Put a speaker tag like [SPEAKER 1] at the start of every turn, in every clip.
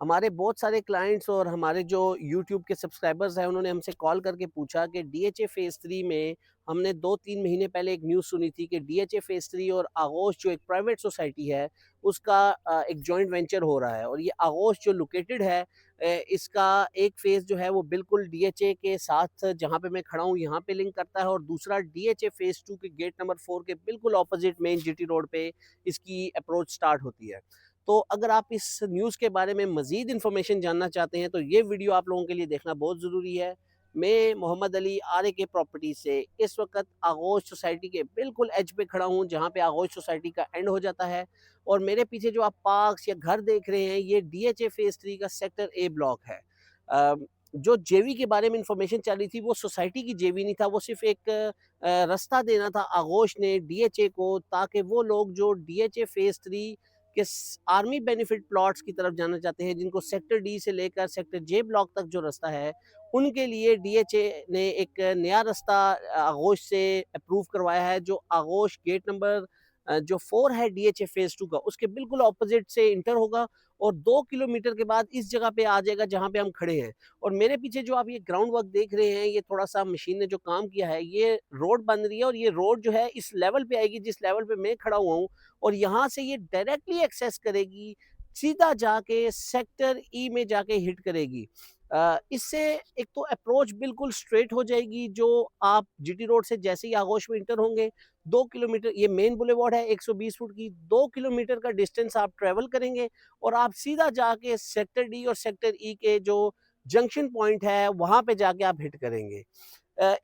[SPEAKER 1] हमारे बहुत सारे क्लाइंट्स और हमारे जो यूट्यूब के सब्सक्राइबर्स हैं उन्होंने हमसे कॉल करके पूछा कि डीएचए फेज़ 3 में हमने 2-3 महीने पहले एक न्यूज़ सुनी थी कि डीएचए फेज़ 3 और आगोश जो एक प्राइवेट सोसाइटी है उसका एक जॉइंट वेंचर हो रहा है और ये आगोश जो लोकेटेड है इसका एक फेज़ जो है वो बिल्कुल डीएचए के साथ जहाँ पे मैं खड़ा हूँ यहाँ पे लिंक करता है और दूसरा डीएचए फेज़ 2 के गेट नंबर 4 के बिल्कुल ऑपोजिट मेन जीटी रोड पे इसकी अप्रोच स्टार्ट होती है। तो अगर आप इस न्यूज़ के बारे में मज़ीद इन्फॉर्मेशन जानना चाहते हैं तो ये वीडियो आप लोगों के लिए देखना बहुत ज़रूरी है। मैं मोहम्मद अली आर.ए.के प्रॉपर्टी से इस वक़्त आगोश सोसाइटी के बिल्कुल एज पे खड़ा हूँ जहाँ पे आगोश सोसाइटी का एंड हो जाता है और मेरे पीछे जो आप पार्क्स या घर देख रहे हैं ये डीएचए फेज़ 3 का सेक्टर ए ब्लॉक है। अ, जो जेवी के बारे में इन्फॉर्मेशन चल रही थी वो सोसाइटी की जेवी नहीं था, वो सिर्फ़ एक रास्ता देना था आगोश ने डीएचए को ताकि वो लोग जो डीएचए फेज़ 3 कि आर्मी बेनिफिट प्लॉट्स की तरफ जाना चाहते हैं जिनको सेक्टर डी से लेकर सेक्टर जे ब्लॉक तक जो रास्ता है उनके लिए डीएचए ने एक नया रास्ता आगोश से अप्रूव करवाया है जो आगोश गेट नंबर जो 4 है डीएचए फेज 2 का उसके बिल्कुल ऑपोजिट से इंटर होगा और 2 किलोमीटर के बाद इस जगह पे आ जाएगा जहाँ पे हम खड़े हैं। और मेरे पीछे जो आप ये ग्राउंड वर्क देख रहे हैं ये थोड़ा सा मशीन ने जो काम किया है ये रोड बन रही है और ये रोड जो है इस लेवल पे आएगी जिस लेवल पे मैं खड़ा हुआ हूँ और यहाँ से ये डायरेक्टली एक्सेस करेगी, सीधा जाके सेक्टर ई में जाके हिट करेगी। इससे एक तो अप्रोच बिल्कुल स्ट्रेट हो जाएगी जो आप जीटी रोड से जैसे ही आगोश में इंटर होंगे 2 किलोमीटर ये मेन बुलेवार्ड है 120 फुट की 2 किलोमीटर का डिस्टेंस आप ट्रैवल करेंगे और आप सीधा जाके सेक्टर डी और सेक्टर ई के जो जंक्शन पॉइंट है वहाँ पे जाके आप हिट करेंगे।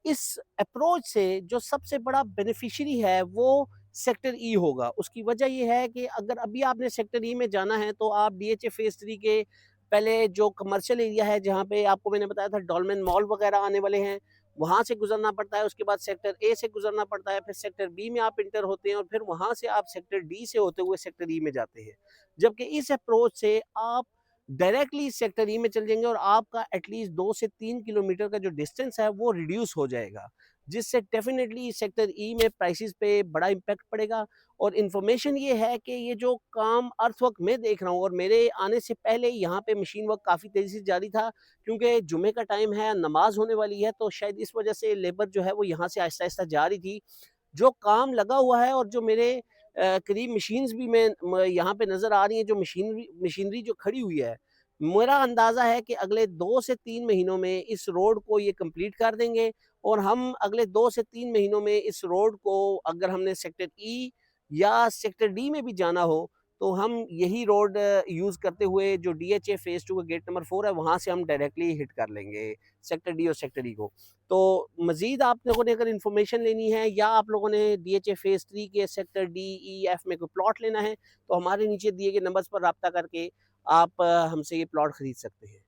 [SPEAKER 1] इस अप्रोच से जो सबसे बड़ा बेनिफिशियरी है वो सेक्टर ई होगा। उसकी वजह ये है कि अगर अभी आपने सेक्टर ई में जाना है तो आप डीएचए फेज़ 3 के पहले जो कमर्शियल एरिया है जहाँ पे आपको मैंने बताया था डॉल्मेन मॉल वगैरह आने वाले हैं, वहाँ से गुज़रना पड़ता है, उसके बाद सेक्टर ए से गुज़रना पड़ता है, फिर सेक्टर बी में आप इंटर होते हैं और फिर वहाँ से आप सेक्टर डी से होते हुए सेक्टर ई में जाते हैं। जबकि इस अप्रोच से आप डायरेक्टली सेक्टर ई में चल जाएँगे और आपका एटलीस्ट 2 से 3 किलोमीटर का जो डिस्टेंस है वो रिड्यूस हो जाएगा, जिससे डेफ़िनेटली सेक्टर ई में प्राइसेज़ पे बड़ा इम्पैक्ट पड़ेगा। और इन्फॉर्मेशन ये है कि ये जो काम अर्थवर्क मैं देख रहा हूँ और मेरे आने से पहले यहाँ पे मशीन वर्क काफ़ी तेज़ी से जारी था क्योंकि जुमे का टाइम है, नमाज़ होने वाली है, तो शायद इस वजह से लेबर जो है वो यहाँ से आहिस्ता-आहिस्ता जा रही थी। जो काम लगा हुआ है और जो मेरे करीब मशीन्स भी मैं यहाँ पे नज़र आ रही हैं, जो मशीनरी जो खड़ी हुई है, मेरा अंदाज़ा है कि अगले 2 से 3 महीनों में इस रोड को ये कंप्लीट कर देंगे और हम अगले 2 से 3 महीनों में इस रोड को अगर हमने सेक्टर ई या सेक्टर डी में भी जाना हो, तो हम यही रोड यूज़ करते हुए जो डीएचए फेज़ 2 का गेट नंबर 4 है, वहाँ से हम डायरेक्टली हिट कर लेंगे सेक्टर डी और सेक्टर ई को। तो मज़ीद आप लोगों ने अगर इन्फॉर्मेशन लेनी है या आप लोगों ने डीएचए फेज़ 3 के सेक्टर डी, ई, एफ में कोई प्लॉट लेना है, तो हमारे नीचे दिए गए नंबर्स पर राब्ता करके आप हमसे ये प्लॉट खरीद सकते हैं।